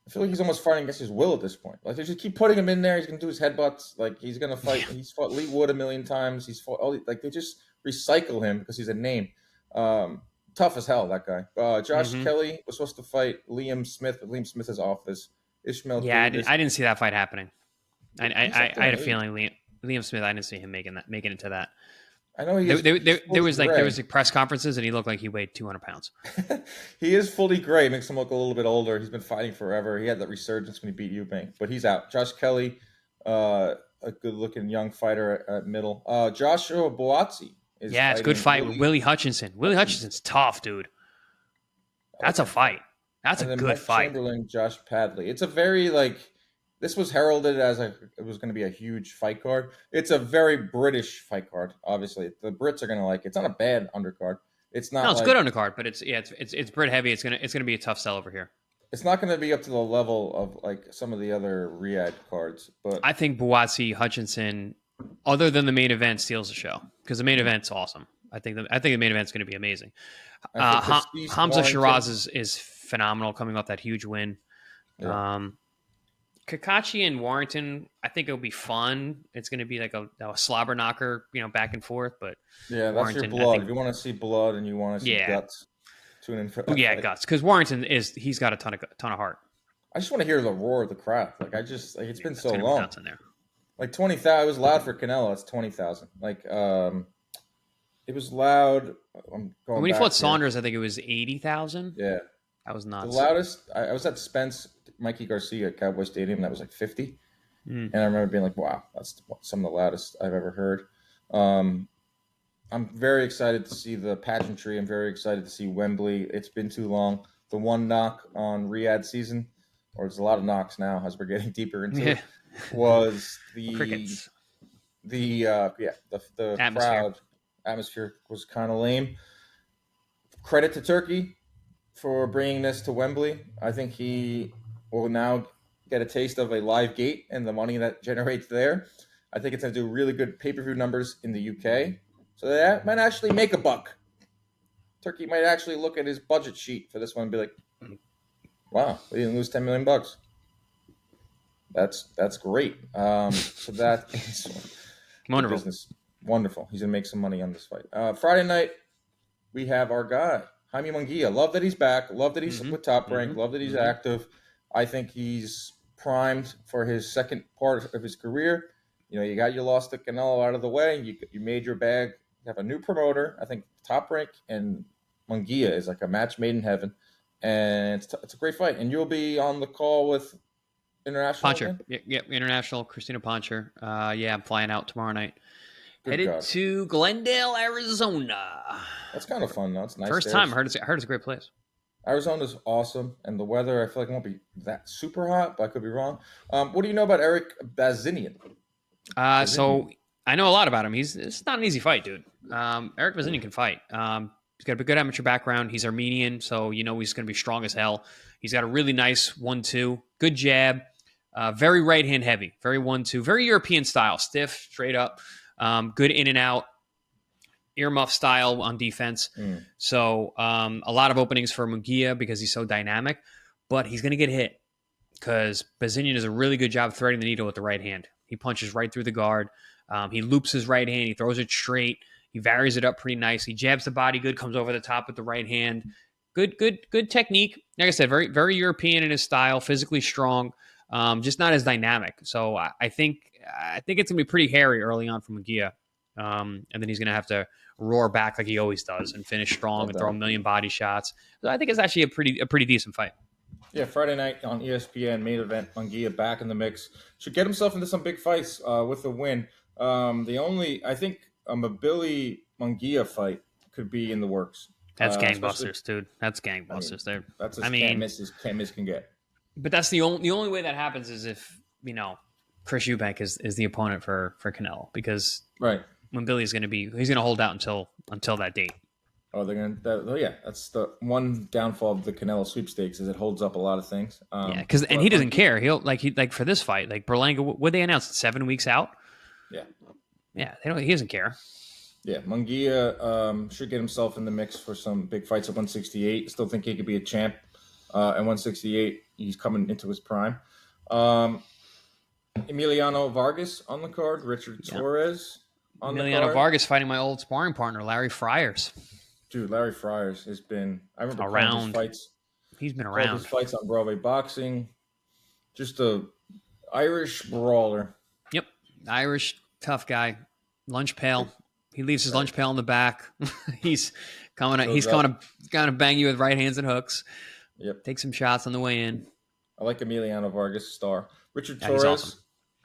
I feel like he's almost fighting against his will at this point. They just keep putting him in there. He's gonna do his headbutts. He's gonna fight. Yeah. He's fought Lee Wood a million times. He's fought they just recycle him because he's a name. Tough as hell, that guy. Josh Kelly was supposed to fight Liam Smith, but Liam Smith is off this. Ishmael. Yeah, I didn't see that fight happening. I had a feeling Liam Smith. I didn't see him making it to that. I know there was press conferences and he looked like he weighed 200 pounds. He is fully gray, makes him look a little bit older. He's been fighting forever. He had that resurgence when he beat Eubank, but he's out. Josh Kelly, a good-looking young fighter at middle. Joshua-Dubois is it's a good fight with Willie Hutchinson. Willie Hutchinson's tough, dude. That's a fight. That's a good fight. Chamberlain, Josh Padley. It's a very this was heralded as it was going to be a huge fight card. It's a very British fight card. Obviously, the Brits are going to like it. It's not a bad undercard. It's not. No, it's good undercard, but it's Brit heavy. It's gonna be a tough sell over here. It's not going to be up to the level of some of the other Riyadh cards. But I think Buatsi Hutchinson, other than the main event, steals the show because the main event's awesome. I think the main event's going to be amazing. Hamza Shiraz is phenomenal, coming off that huge win. Yeah. Kakachi and Warrington, I think it'll be fun. It's going to be like a slobber knocker, back and forth. But yeah, that's Warrington, your blood. If you want to see blood and you want to see guts, tune in for that. Yeah, guts. Because Warrington he's got a ton of heart. I just want to hear the roar of the crowd. It's been so long. In there. 20,000. It was loud for Canelo. It's 20,000. It was loud. When he fought Saunders, I think it was 80,000. Yeah, that was nuts. The loudest. I was at Spence. Mikey Garcia at Cowboy Stadium, that was 50. And I remember being like, wow, that's some of the loudest I've ever heard. I'm very excited to see the pageantry. I'm very excited to see Wembley. It's been too long. The one knock on Riyadh season, or there's a lot of knocks now as we're getting deeper into it, was the crickets. The crowd atmosphere was kind of lame. Credit to Turkey for bringing this to Wembley. I think he will now get a taste of a live gate and the money that generates there. I think it's going to do really good pay-per-view numbers in the UK. So that might actually make a buck. Turkey might actually look at his budget sheet for this one and be like, wow, we didn't lose $10 million. That's great. So that is wonderful. Business. Wonderful. He's going to make some money on this fight. Friday night, we have our guy, Jaime Munguia. Love that he's back. Love that he's with Top Rank. Love that he's active. I think he's primed for his second part of his career. You got your loss to Canelo out of the way. You made your bag. You have a new promoter. I think Top Rank and Munguia is like a match made in heaven. And it's a great fight. And you'll be on the call with International. Poncher. Yep, International, Christina Poncher. I'm flying out tomorrow night. Good Headed God. to Glendale, Arizona. That's kind of fun, though. It's nice. First there. time. I heard it's a great place. Arizona's awesome, and the weather, I feel like it won't be that super hot, but I could be wrong. What do you know about Eric Bazinian? So I know a lot about him. It's not an easy fight, dude. Eric Bazinian can fight. He's got a good amateur background. He's Armenian, so you know he's going to be strong as hell. He's got a really nice 1-2, good jab, very right hand heavy, very 1-2, very European style, stiff, straight up, good in and out, earmuff style on defense. So a lot of openings for Munguia because he's so dynamic, but he's going to get hit because Bazinian does a really good job threading the needle with the right hand. He punches right through the guard. He loops his right hand. He throws it straight. He varies it up pretty nice. He jabs the body good, comes over the top with the right hand. Good technique. Like I said, very, very European in his style, physically strong, just not as dynamic. So I think it's gonna be pretty hairy early on for Munguia, and then he's gonna have to roar back like he always does and finish strong and throw a million body shots. So I think it's actually a pretty decent fight. Yeah, Friday night on ESPN, main event, Munguia back in the mix. Should get himself into some big fights with a win. I think a Billy Munguia fight could be in the works. That's gangbusters, dude. That's gangbusters. That's as can't miss can get. But that's the only way that happens is if Chris Eubank is the opponent for Canelo, because when Billy's going to be, he's going to hold out until that date. Oh, that's the one downfall of the Canelo sweepstakes is it holds up a lot of things. Because he doesn't care. He'll like for this fight, like Berlanga, what they announced 7 weeks out. Yeah, he doesn't care. Yeah, Munguia should get himself in the mix for some big fights at 168. Still think he could be a champ at 168. He's coming into his prime. Emiliano Vargas on the card. Richard Torres on the card. Emiliano Vargas fighting my old sparring partner, Larry Friars. Dude, Larry Friars has been. I remember around his fights. He's been around. His fights on Broadway Boxing. Just a Irish brawler. Yep, Irish tough guy. Lunch pail. He leaves his lunch pail in the back. He's coming to bang you with right hands and hooks. Yep. Take some shots on the way in. I like Emiliano Vargas, star. Richard Torres. He's awesome.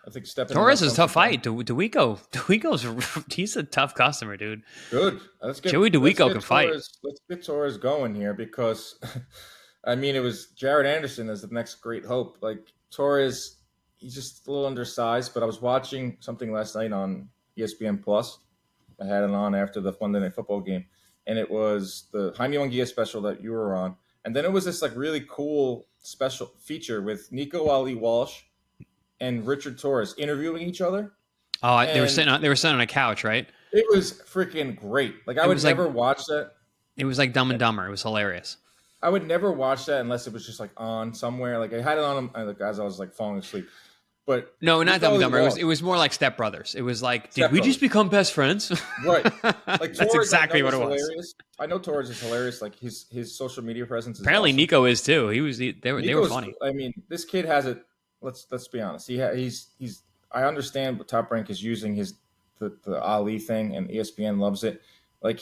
I think stepping. Torres is a tough fight. Duico's he's a tough customer, dude. Good. Joey Duico can fight. Let's get Torres going here because, I mean, it was Jared Anderson as the next great hope. Like Torres, he's just a little undersized. But I was watching something last night on ESPN Plus. I had it on after the Monday Night Football game, and it was the Jaime Munguia special that you were on, and then it was this like really cool special feature with Nico Ali Walsh and Richard Torres interviewing each other. Oh, they were sitting on a couch, right? It was freaking great. Like I would never watch that. It was like Dumb and Dumber. It was hilarious. I would never watch that unless it was just like on somewhere. Like I had it on as I was like falling asleep. But no, not Dumb and Dumber. It was more like Step Brothers. It was like, did we just become best friends? Right. Like that's exactly what it was. Hilarious. I know Torres is hilarious. Like his social media presence is apparently awesome. Nico is too. They were funny. I mean, this kid has it. Let's be honest. He's. I understand what Top Rank is using the Ali thing, and ESPN loves it. Like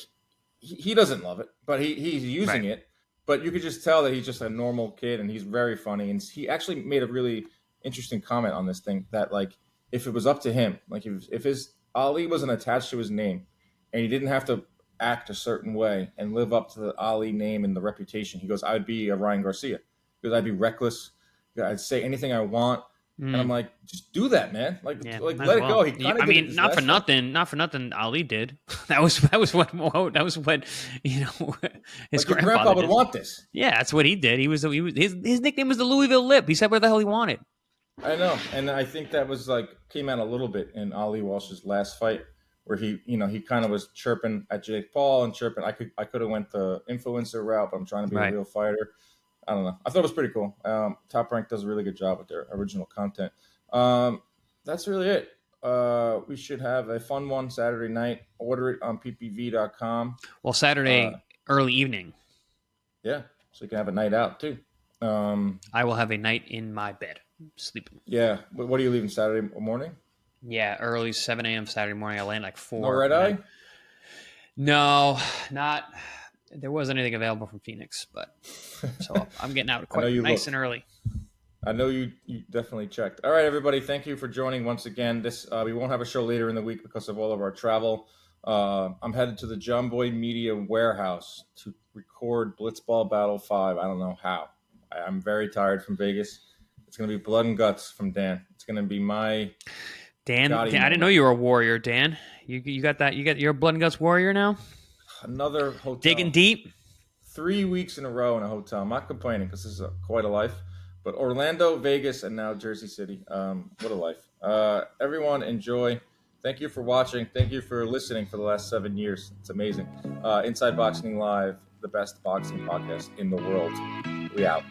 he doesn't love it, but he's using it. But you could just tell that he's just a normal kid, and he's very funny. And he actually made a really interesting comment on this thing that like if it was up to him, like if his Ali wasn't attached to his name, and he didn't have to act a certain way and live up to the Ali name and the reputation, he goes, I would be a Ryan Garcia because I'd be reckless. I'd say anything I want. And I'm like, just do that, man. Like let it go. Not for nothing. Ali did. That was what his grandpa would want this. Yeah, that's what he did. His nickname was the Louisville Lip. He said where the hell he wanted. I know, and I think that was like came out a little bit in Ali Walsh's last fight, where he kind of was chirping at Jake Paul and chirping. I could have went the influencer route, but I'm trying to be a real fighter. I don't know. I thought it was pretty cool. Top Rank does a really good job with their original content. That's really it. We should have a fun one Saturday night. Order it on ppv.com. Well, Saturday early evening. Yeah, so you can have a night out too. I will have a night in my bed, sleeping. Yeah. What are you leaving Saturday morning? Yeah, early 7 a.m. Saturday morning. I land like 4. No red eye? No, not. There wasn't anything available from Phoenix, but so I'm getting out quite nice and early. I know you definitely checked. All right, everybody. Thank you for joining once again. This we won't have a show later in the week because of all of our travel. I'm headed to the John Boyd Media warehouse to record Blitzball Battle 5. I don't know how. I'm very tired from Vegas. It's going to be blood and guts from Dan. It's going to be my Dan, Gotti I didn't know moment. you were a warrior, Dan. You got that? You're a blood and guts warrior now. Another Digging hotel. deep. 3 weeks in a row in a hotel. I'm not complaining because this is quite a life. But Orlando, Vegas, and now Jersey City. What a life. Everyone, enjoy. Thank you for watching. Thank you for listening for the last 7 years. It's amazing. Inside Boxing Live, the best boxing podcast in the world. We out.